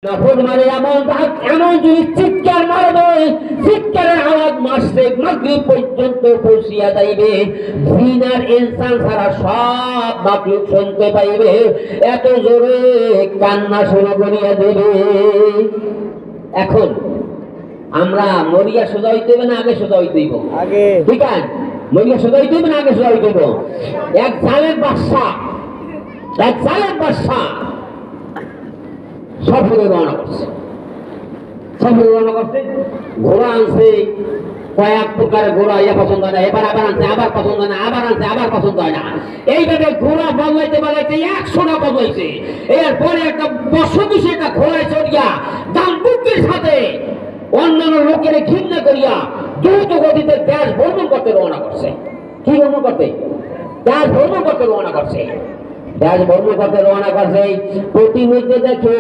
নফল মানে এমন যদি চিৎকার মারবে, চিৎকারের আওয়াজ মাসরিক মাগরিব পর্যন্ত পৌঁছিয়া যাইবে, জিন আর ইনসান ছাড়া সব মাখলুক শুনতে পাইবে, এত জোরে কান্না শুরু করিয়া দেবে। এখন আমরা মরিয়া সোজা হইতে হবে না আগে সোজা হইতে হইব? আগে। ঠিক আছে, মরিয়া সোজা হইতে হবে না আগে সোজা হইতে হইব? এক জালেম বাদশা সফরে রওনা করছে। ঘোড়া আনছে, কয়েক প্রকারের ঘোড়া, পছন্দ হয় না, এবার আবার আনছে, আবার পছন্দ হয় না, আবার আনছে, আবার পছন্দ হয় না। এইভাবে ঘোড়া বদলাইতে 100টা বদলাইছে। এরপরে একটা বসতিসে একটা ঘোড়ায় চড়িয়া দাম্পুকের সাথে অন্যান্য লোকের ঘৃণা করিয়া দ্রুত গতিতে দেশ ভ্রমণ করতে রওনা করছে। কি ভ্রমণ করতে? দেশ ভ্রমণ করতে রওনা করছে। দেশ ভ্রমণ করতে রওনা করছে। প্রতিমধ্যে দেখে